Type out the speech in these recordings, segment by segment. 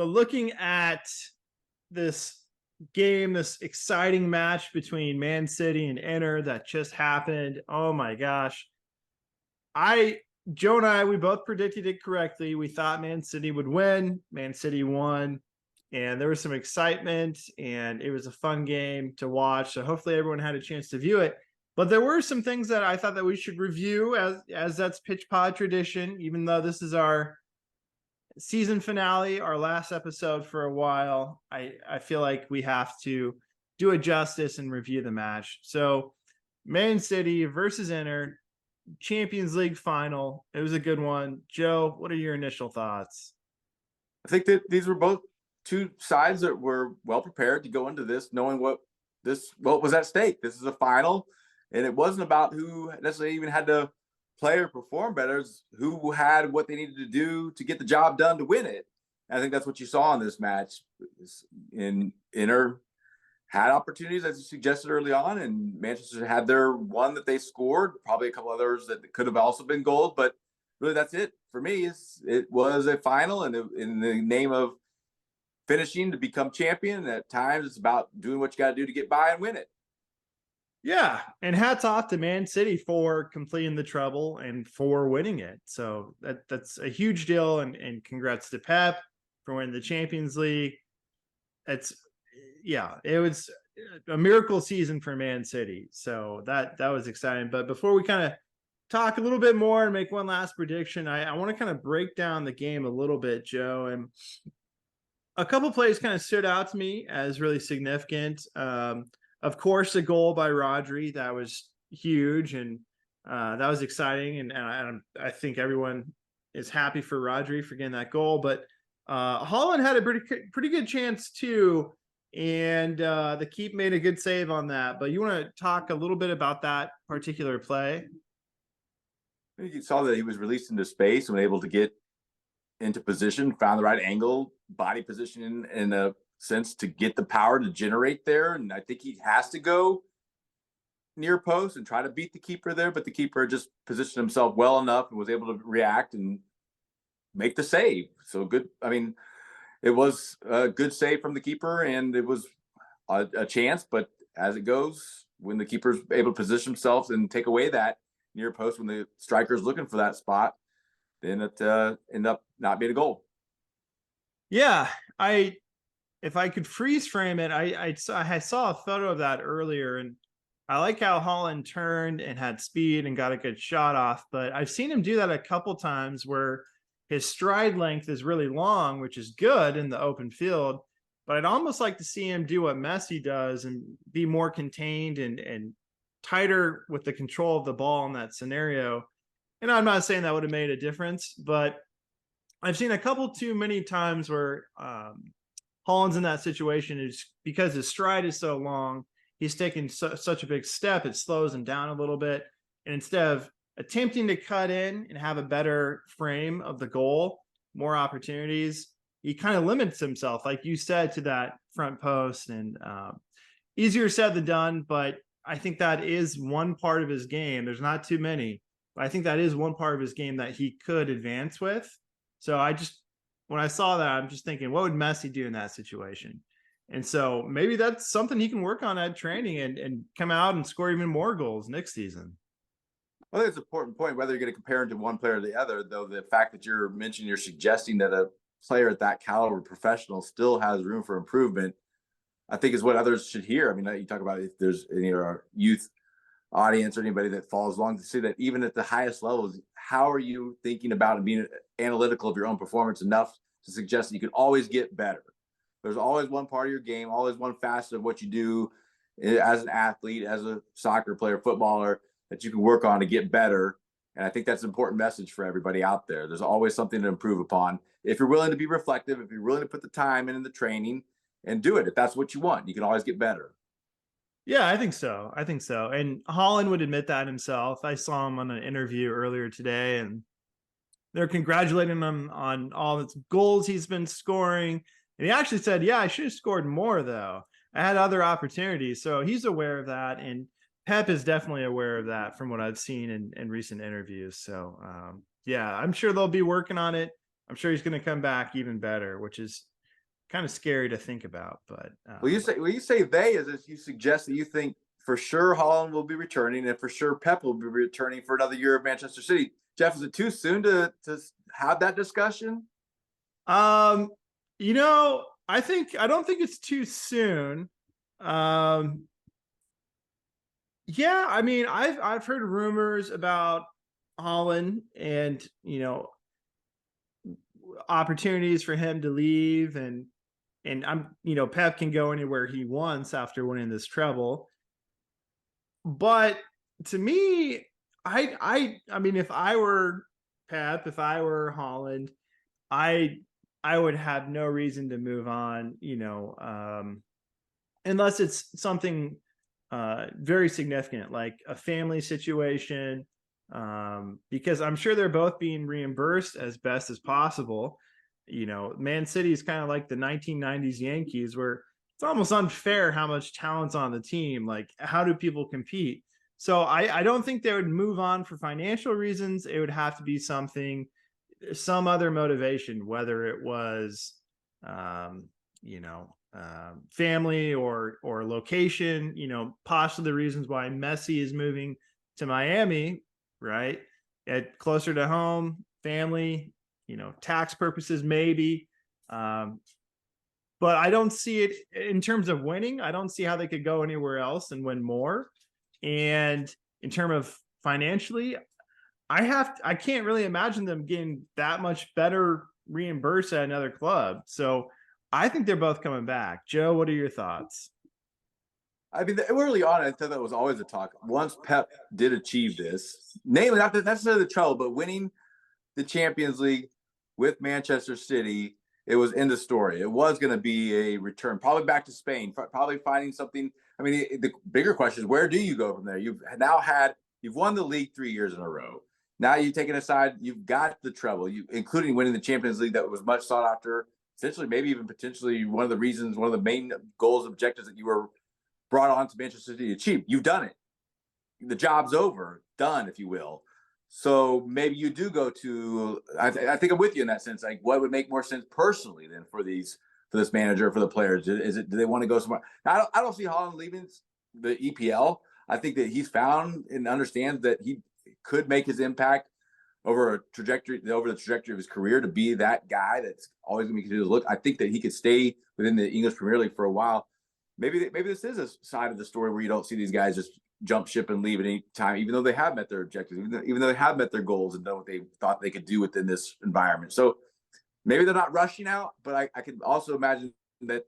So looking at this game, this exciting match between Man City and Inter that just happened. Oh my gosh. I Joe and I, we both predicted it correctly. We thought Man City would win. Man City won. And there was some excitement and it was a fun game to watch. So hopefully everyone had a chance to view it. But there were some things that I thought that we should review as that's Pitch Pod tradition, even though this is our season finale, our last episode for a while. I feel like we have to do it justice and review the match. So Man City versus Inter, Champions League final. It was a good one. Joe, what are your initial thoughts? I think that these were both two sides that were well prepared to go into this, knowing what was at stake. This is a final, and it wasn't about who necessarily even had to play or perform better. It's who had what they needed to do to get the job done to win it. And I think that's what you saw in this match. In Inter had opportunities, as you suggested early on, and Manchester had their one that they scored, probably a couple others that could have also been goals, but really that's it for me. It was a final, and in the name of finishing to become champion, at times it's about doing what you got to do to get by and win it. Yeah, and hats off to Man City for completing the treble and for winning it. So that's a huge deal, and congrats to Pep for winning the Champions League. It was a miracle season for Man City. So that was exciting. But before we kind of talk a little bit more and make one last prediction, I want to kind of break down the game a little bit, Joe. And a couple plays kind of stood out to me as really significant. Of course, the goal by Rodri, that was huge, and that was exciting. And I think everyone is happy for Rodri for getting that goal. But Haaland had a pretty good chance too, and the keep made a good save on that. But you want to talk a little bit about that particular play? You saw that he was released into space and was able to get into position, found the right angle, body position in a sense to get the power to generate there. And I think he has to go near post and try to beat the keeper there, but the keeper just positioned himself well enough and was able to react and make the save. So good. I mean, it was a good save from the keeper, and it was a chance, but as it goes, when the keeper's able to position himself and take away that near post when the striker's looking for that spot, then it ended up not being a goal. Yeah, if I could freeze frame it, I saw a photo of that earlier, and I like how Haaland turned and had speed and got a good shot off. But I've seen him do that a couple times where his stride length is really long, which is good in the open field. But I'd almost like to see him do what Messi does and be more contained and tighter with the control of the ball in that scenario. And I'm not saying that would have made a difference, but I've seen a couple too many times where Haaland's in that situation is because his stride is so long. He's taking such a big step, it slows him down a little bit. And instead of attempting to cut in and have a better frame of the goal, more opportunities, he kind of limits himself, like you said, to that front post. And easier said than done, but I think that is one part of his game. There's not too many, but I think that is one part of his game that he could advance with. So when I saw that, I'm just thinking, what would Messi do in that situation? And so maybe that's something he can work on at training and come out and score even more goals next season. I think it's an important point, whether you're going to compare him to one player or the other, though the fact that you're suggesting that a player at that caliber professional still has room for improvement, I think is what others should hear. I mean, you talk about if there's any of our youth audience or anybody that follows along to see that even at the highest levels, how are you thinking about and being analytical of your own performance enough to suggest that you can always get better? There's always one part of your game, always one facet of what you do as an athlete, as a soccer player, footballer, that you can work on to get better. And I think that's an important message for everybody out there. There's always something to improve upon. If you're willing to be reflective, if you're willing to put the time in the training and do it, if that's what you want, you can always get better. Yeah, I think so. And Haaland would admit that himself. I saw him on an interview earlier today, and they're congratulating him on all his goals he's been scoring. And he actually said, yeah, I should have scored more, though. I had other opportunities. So he's aware of that. And Pep is definitely aware of that from what I've seen in recent interviews. So, yeah, I'm sure they'll be working on it. I'm sure he's going to come back even better, which is kind of scary to think about. But When you say they, is this you suggest that you think for sure Haaland will be returning and for sure Pep will be returning for another year of Manchester City? Jeff, is it too soon to have that discussion? um, I don't think it's too soon. Um, yeah, I mean, I've heard rumors about Holland and opportunities for him to leave, and Pep can go anywhere he wants after winning this treble. But to me, I mean, if I were Pep, if I were Holland, I I would have no reason to move on, unless it's something very significant, like a family situation, because I'm sure they're both being reimbursed as best as possible. Man City is kind of like the 1990s Yankees, where it's almost unfair how much talent's on the team. Like, how do people compete? So I don't think they would move on for financial reasons. It would have to be some other motivation, whether it was, family or location. Possibly the reasons why Messi is moving to Miami, right? At closer to home, family, tax purposes, maybe. But I don't see it in terms of winning. I don't see how they could go anywhere else and win more. And in terms of financially, I can't really imagine them getting that much better reimbursed at another club. So I think they're both coming back. Joe, what are your thoughts? I mean, early on, I thought that was always a talk. Once Pep did achieve this, namely not necessarily the trouble, but winning the Champions League with Manchester City, it was in the story. It was going to be a return, probably back to Spain, probably finding something. I mean, the bigger question is, where do you go from there? You've won the league 3 years in a row. Now you've taken aside, you've got the treble, including winning the Champions League that was much sought after. Essentially, maybe even potentially one of the main goals, objectives that you were brought on to Manchester City to achieve. You've done it. The job's over, done, if you will. So maybe you do go to. I think I'm with you in that sense. Like, what would make more sense personally than for this manager, for the players? Do they want to go somewhere? I don't see Haaland leaving the EPL. I think that he's found and understands that he could make his impact over the trajectory of his career to be that guy that's always going to be considered. Look, I think that he could stay within the English Premier League for a while. Maybe this is a side of the story where you don't see these guys just jump ship and leave at any time, even though they have met their objectives, even though they have met their goals and done what they thought they could do within this environment. So maybe they're not rushing out, but I can also imagine that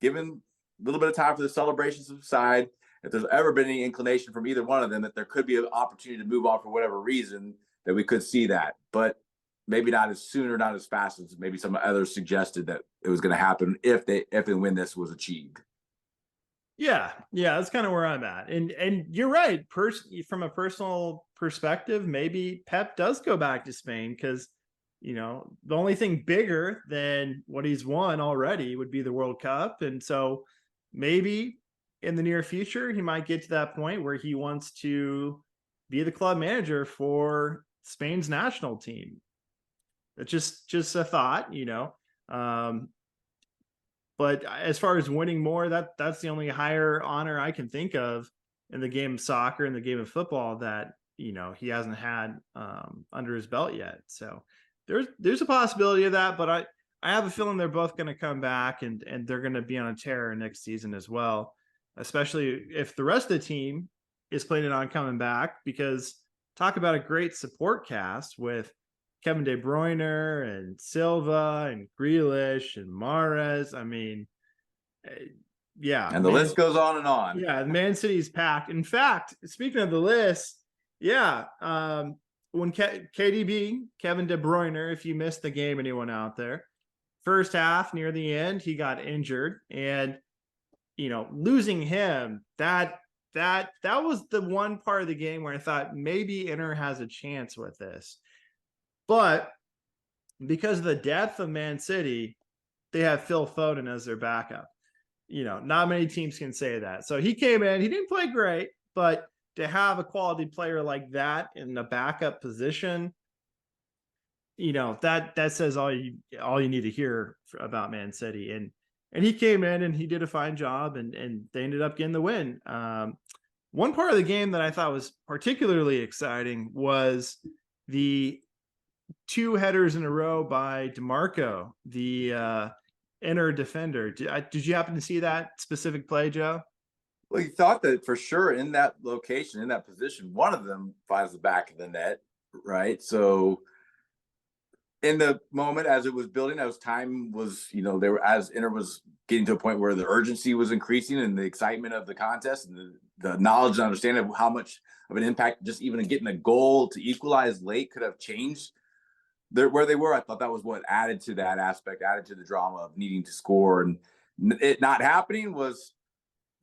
given a little bit of time for the celebrations to subside, if there's ever been any inclination from either one of them that there could be an opportunity to move on for whatever reason, that we could see that. But maybe not as soon or not as fast as maybe some others suggested that it was going to happen if and when this was achieved. Yeah, that's kind of where I'm at. And you're right. From a personal perspective, maybe Pep does go back to Spain because the only thing bigger than what he's won already would be the World Cup. And so maybe in the near future, he might get to that point where he wants to be the club manager for Spain's national team. It's just a thought. But as far as winning more, that's the only higher honor I can think of in the game of soccer and the game of football that he hasn't had under his belt yet. So there's a possibility of that, but I have a feeling they're both going to come back and they're going to be on a tear next season as well, especially if the rest of the team is planning on coming back, because talk about a great support cast with Kevin De Bruyne and Silva and Grealish and Mahrez. I mean, yeah. And the list goes on and on. Yeah, Man City's packed. In fact, speaking of the list, yeah, when KDB, Kevin De Bruyne, if you missed the game, anyone out there, first half near the end, he got injured, and losing him, that was the one part of the game where I thought maybe Inter has a chance with this. But because of the depth of Man City, they have Phil Foden as their backup. Not many teams can say that. So he came in, he didn't play great, but to have a quality player like that in the backup position, that says all you need to hear about Man City. And he came in and he did a fine job, and they ended up getting the win. One part of the game that I thought was particularly exciting was the two headers in a row by DeMarco, the inner defender. Did you happen to see that specific play, Joe? Well, you thought that for sure in that location, in that position, one of them finds the back of the net, right? So in the moment as it was building, as time was, they were, as Inter was getting to a point where the urgency was increasing and the excitement of the contest and the knowledge and understanding of how much of an impact just even getting a goal to equalize late could have changed where they were. I thought that was what added to that aspect, added to the drama of needing to score, and it not happening was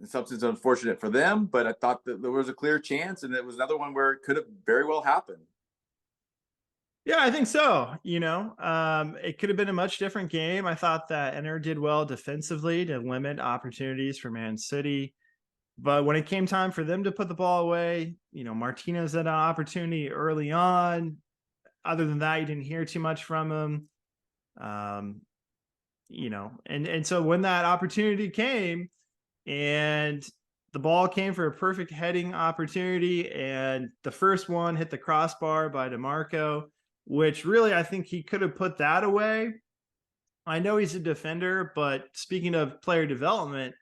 in some sense unfortunate for them. But I thought that there was a clear chance, and it was another one where it could have very well happened. Yeah, I think so. It could have been a much different game. I thought that Inter did well defensively to limit opportunities for Man City. But when it came time for them to put the ball away, Martinez had an opportunity early on. Other than that, you didn't hear too much from him. And so when that opportunity came and the ball came for a perfect heading opportunity, and the first one hit the crossbar by DeMarco, which really I think he could have put that away. I know he's a defender, but speaking of player development,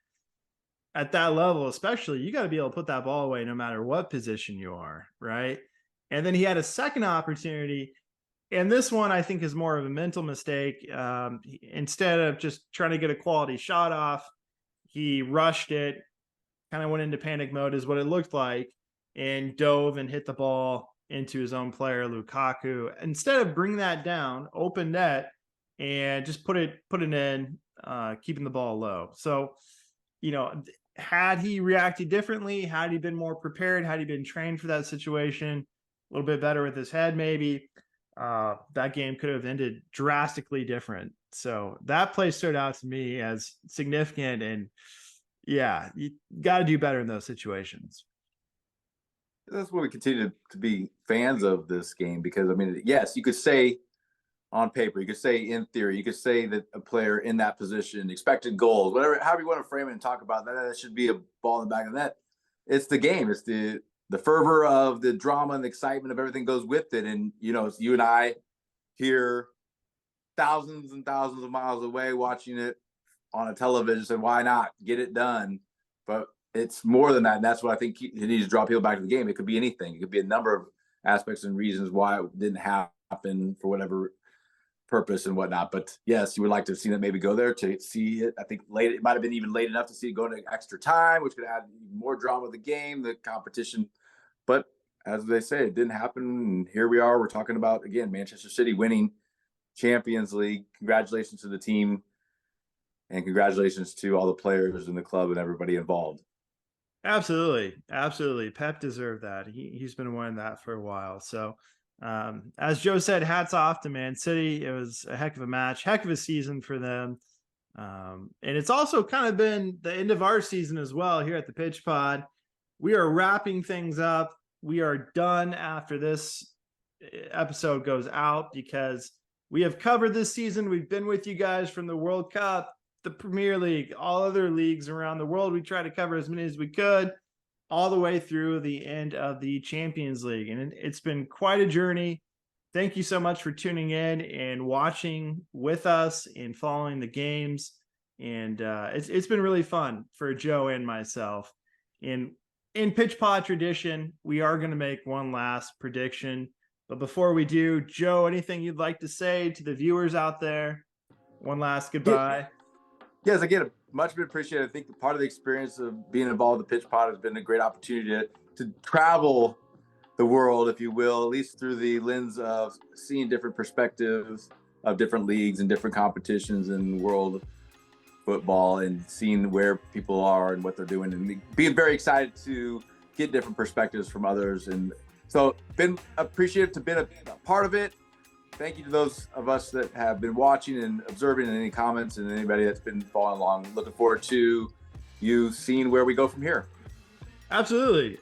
at that level especially, you got to be able to put that ball away no matter what position you are, right? And then he had a second opportunity, and this one I think is more of a mental mistake. Instead of just trying to get a quality shot off, he rushed it, kind of went into panic mode is what it looked like, and dove and hit the ball into his own player, Lukaku. Instead of bring that down, open net, and just put it in, keeping the ball low. So, had he reacted differently, had he been more prepared, had he been trained for that situation a little bit better with his head, maybe that game could have ended drastically different. So that play stood out to me as significant, and yeah, you got to do better in those situations. That's why we continue to be fans of this game, because I mean, yes, you could say on paper, you could say in theory, you could say that a player in that position, expected goals, whatever, however you want to frame it and talk about that, that should be a ball in the back of the net. It's the game. It's the fervor of the drama and the excitement of everything goes with it. And, you and I here thousands and thousands of miles away watching it on a television, so why not get it done? But it's more than that. And that's what I think you need to draw people back to the game. It could be anything. It could be a number of aspects and reasons why it didn't happen for whatever purpose and whatnot. But yes, you would like to have seen it maybe go there to see it. I think late, it might have been even late enough to see it go into extra time, which could add more drama to the game, the competition. But as they say, it didn't happen. And here we are. We're talking about, again, Manchester City winning Champions League. Congratulations to the team, and congratulations to all the players in the club and everybody involved. Absolutely. Pep deserved that. He's been winning that for a while. So as Joe said, hats off to Man City. It was a heck of a match, heck of a season for them. And it's also kind of been the end of our season as well here at the Pitch Pod. We are wrapping things up. We are done after this episode goes out, because we have covered this season. We've been with you guys from the World Cup, the Premier League, all other leagues around the world. We try to cover as many as we could, all the way through the end of the Champions League. And it's been quite a journey. Thank you so much for tuning in and watching with us and following the games. And it's been really fun for Joe and myself. And in Pitch Pod tradition, we are going to make one last prediction. But before we do, Joe, anything you'd like to say to the viewers out there? One last goodbye. Yes, again, much been appreciated. I think part of the experience of being involved in the Pitch Pod has been a great opportunity to travel the world, if you will, at least through the lens of seeing different perspectives of different leagues and different competitions in world football, and seeing where people are and what they're doing, and being very excited to get different perspectives from others. And so been appreciative to be a part of it. Thank you to those of us that have been watching and observing, and any comments, and anybody that's been following along. Looking forward to you seeing where we go from here. Absolutely.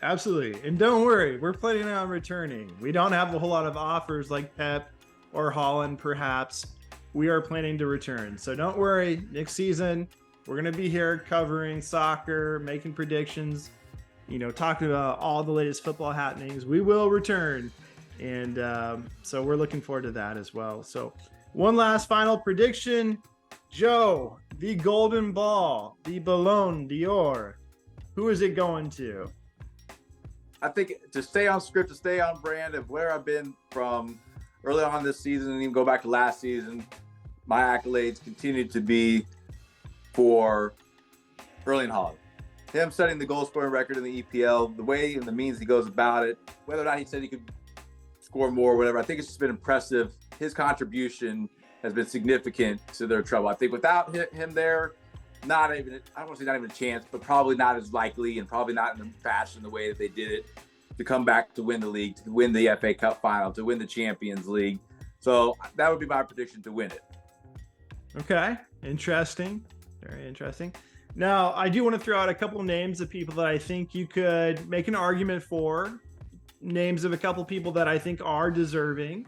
And don't worry, we're planning on returning. We don't have a whole lot of offers like Pep or Haaland perhaps, we are planning to return. So don't worry, next season we're going to be here covering soccer, making predictions, talking about all the latest football happenings. We will return. And so we're looking forward to that as well. So one last final prediction. Joe, the golden ball, the Ballon d'Or, who is it going to? I think to stay on script, to stay on brand of where I've been from early on this season and even go back to last season, my accolades continue to be for Erling Haaland. Him setting the goal scoring record in the EPL, the way and the means he goes about it, whether or not he said he could score more or whatever, I think it's just been impressive. His contribution has been significant to their trouble. I think without him there, I don't want to say not even a chance, but probably not as likely and probably not in the fashion, the way that they did it, to come back to win the league, to win the FA Cup final, to win the Champions League. So that would be my prediction to win it. Okay. Interesting. Very interesting. Now, I do want to throw out a couple of names of people that I think you could make an argument for. Names of a couple of people that I think are deserving.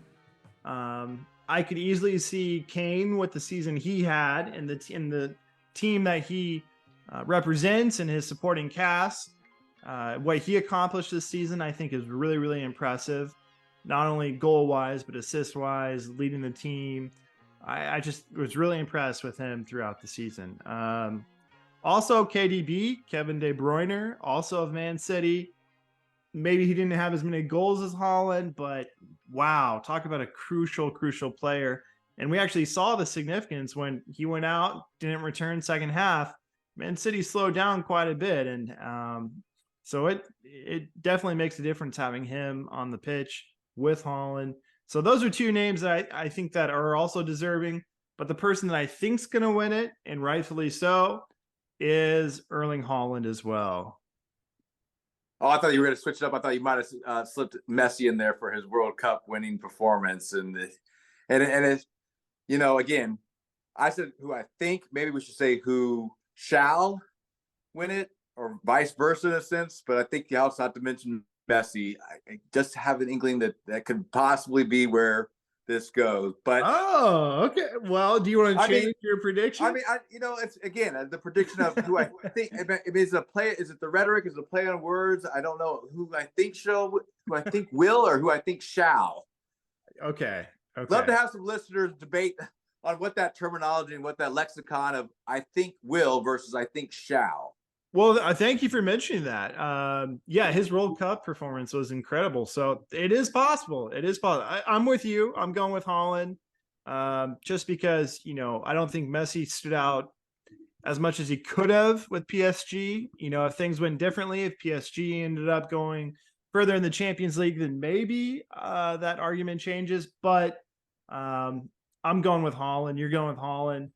I could easily see Kane with the season he had and the team that he represents and his supporting cast. What he accomplished this season, I think, is really, really impressive. Not only goal-wise, but assist-wise, leading the team. I just was really impressed with him throughout the season. Also, KDB, Kevin De Bruyne, also of Man City. Maybe he didn't have as many goals as Haaland, but wow, talk about a crucial player. And we actually saw the significance when he went out, didn't return second half. Man City slowed down quite a bit. And so it definitely makes a difference having him on the pitch with Haaland. So those are two names that I think that are also deserving. But the person that I think's going to win it, and rightfully so, is Erling Haaland as well. Oh, I thought you were going to switch it up. I thought you might have slipped Messi in there for his World Cup winning performance. And it's, again, I said who I think. Maybe we should say who shall win it, or vice versa in a sense. But I think you also have to mention Messi. I just have an inkling that could possibly be where this goes. But okay. Well, do you want to change your prediction? It's again the prediction of who I think. Is it a play? Is it the rhetoric? Is it a play on words? I don't know who I think who I think will, or who I think shall. Okay. Love to have some listeners debate on what that terminology and what that lexicon of I think will versus I think shall. Well, thank you for mentioning that. Yeah, his World Cup performance was incredible. So it is possible. It is possible. I'm with you. I'm going with Haaland. Just because, I don't think Messi stood out as much as he could have with PSG. If things went differently, if PSG ended up going further in the Champions League, then maybe that argument changes. But I'm going with Haaland. You're going with Haaland.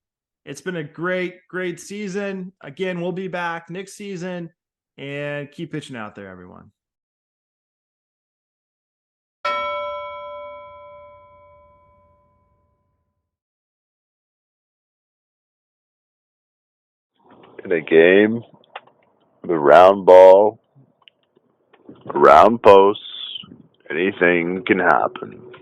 It's been a great season. Again, we'll be back next season, and keep pitching out there, everyone. In a game, the round ball, round posts, anything can happen.